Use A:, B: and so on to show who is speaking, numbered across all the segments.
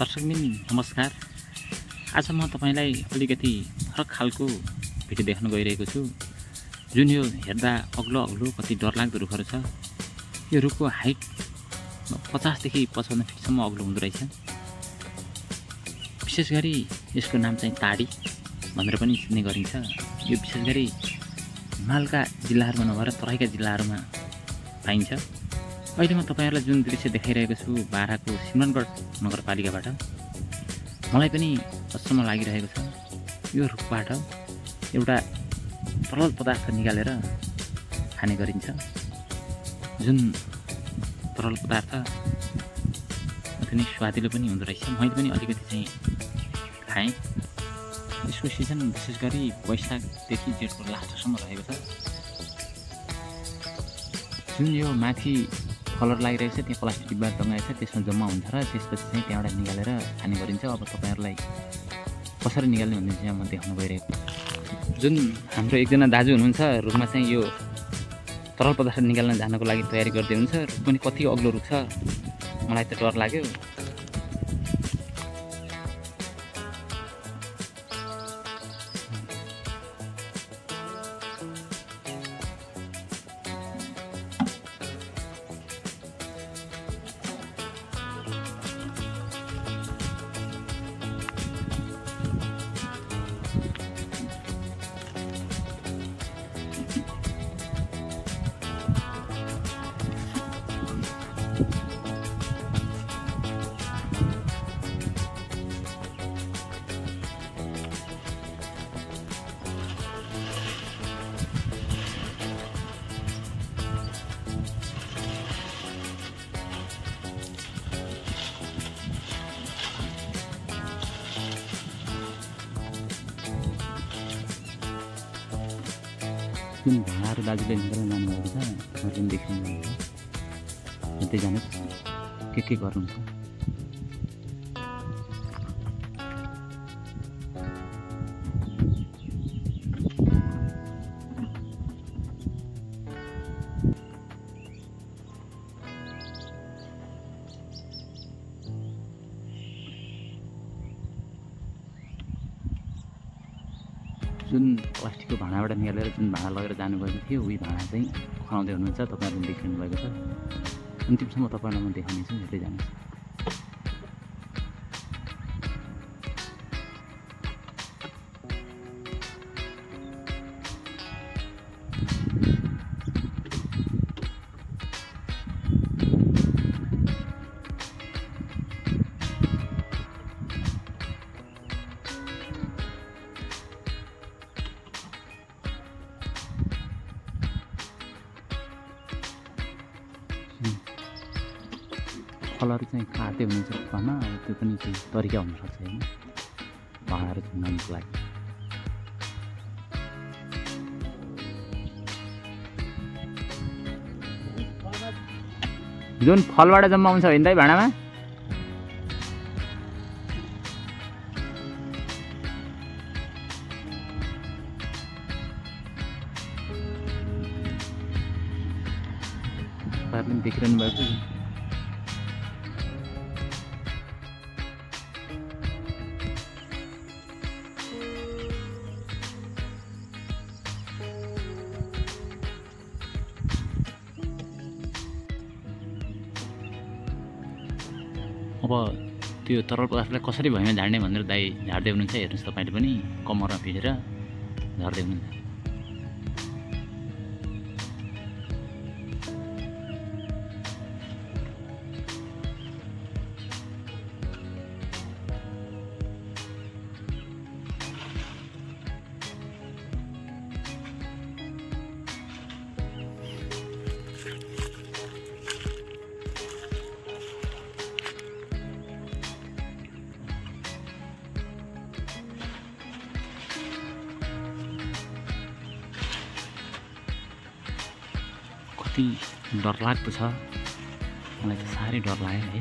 A: दर्शकबिन नमस्कार। आज म तपाईलाई अलिकति फरक खालको भिडियो देखाउन गइरहेको छु। जुन यो हेर्दा अग्लो कति डरलाग्दो रुखहरू छ। यो रुखको हाइट 50 देखि 55 फिटसम्म अग्लो हुँदो रहेछ। विशेष गरी यसको नाम चाहिँ ताडी भनेर पनि चिन्ने गरिन्छ। यो विशेष गरी हिमालका जिल्लाहरूमा नभएर तराईका जिल्लाहरूमा पाइन्छ। अहिले म तपाईहरुलाई जुन दृश्य देखाइरहेको छु बाराको सिमरनगढ नगरपालिकाबाट, मलाई पनि अचम्म लागिरहेको छ। यो रुखबाट एउटा तरल पदार्थ निकालेर खाने गरिन्छ। जुन तरल पदार्थ अति नै स्वादिलो पनि हुँदो रहेछ। मैले पनि अलिकति चाहिँ खाएँ। यसको सिजन विशेष गरी वैशाखदेखि जेठको लास्टसम्म रहेको छ। जुन यो माथि कलर लागिरहेको छ त्यहाँ प्लास्टिक डिब्बा टङ्गाएको छ, त्यसमा जम्मा हुन्छ र त्यसपछि चाहिँ त्यहाँबाट निकालेर खाने गरिन्छ। अब तपाईहरुलाई कसरी निकाल्ने भन्ने चाहिँ म देखाउन गइरहेको। जुन हाम्रो एकजना दाजु हुनुहुन्छ, रुखमा चाहिँ यो तरल पदार्थ निकाल्न जानको लागि तयारी गर्दै हुनुहुन्छ। रुख पनि कति अग्लो रुख छ, मलाई त डर लाग्यो। जुन भाँडाहरू दाजुले निकाल्न जानुभएको छ, मैले पनि देखिनु भएको छ। हेर्दै जानुहोस् के गर्नुहुन्छ। जुन प्लास्टिकको भाँडाबाट निकालेर जुन भाँडा लगेर जानुभएको थियो, उही भाँडा चाहिँ खुवाउँदै हुनुहुन्छ। तपाईहरुले देखिनु भएको छ। अन्तिमसम्म तपाईहरुलाई म देखाउने छु, हेर्दै जानुहोस्। फलहरू चाहिँ काट्दै हुनुहुन्छ रुखमा। अब त्यो पनि चाहिँ तरिका हुनसक्छ होइन, भाँडाहरू झुन्डाउनुको लागि। जुन फलबाट जम्मा हुन्छ होइन त भाँडामा, तपाईँहरूले देखिरहनु भएको छ। अब त्यो तरल पदार्थलाई कसरी भुइँमा झार्ने भनेर दाइ झार्दै हुनुहुन्छ। हेर्नुहोस् तपाईँले पनि कम्मरमा भिजेर झार्दै हुनुहुन्छ। कति डरलाग्दो छ, मलाई त साह्रै डर लाग्यो है।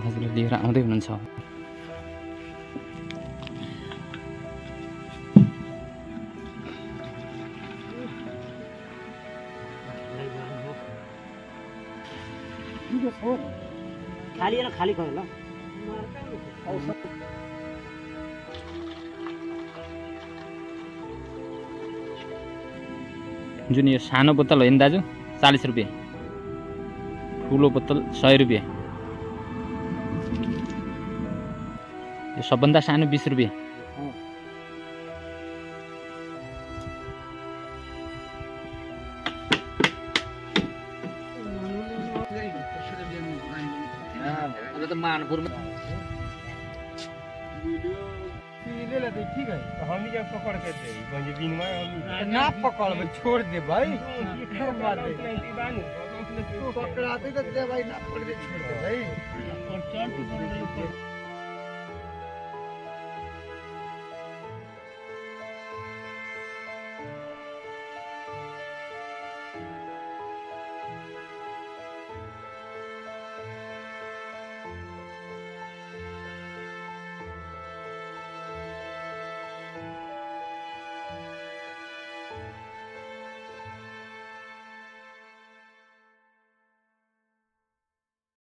A: दाजुले लिएर आउँदै हुनुहुन्छ।
B: खाली न खाली खा ल
A: जुन यो सानो बोतल हो नि दाजु 40 रुपियाँ, ठुलो बोतल 100 रुपियाँ, यो सबभन्दा सानो 20 रुपियाँ।
B: ठीक है तो हम जब पकड़ के दे दिन में ना पकड़ में छोड़ दे भाई पकड़ाते तो दे भाई ना पकड़ दे छोड़ दे भाई।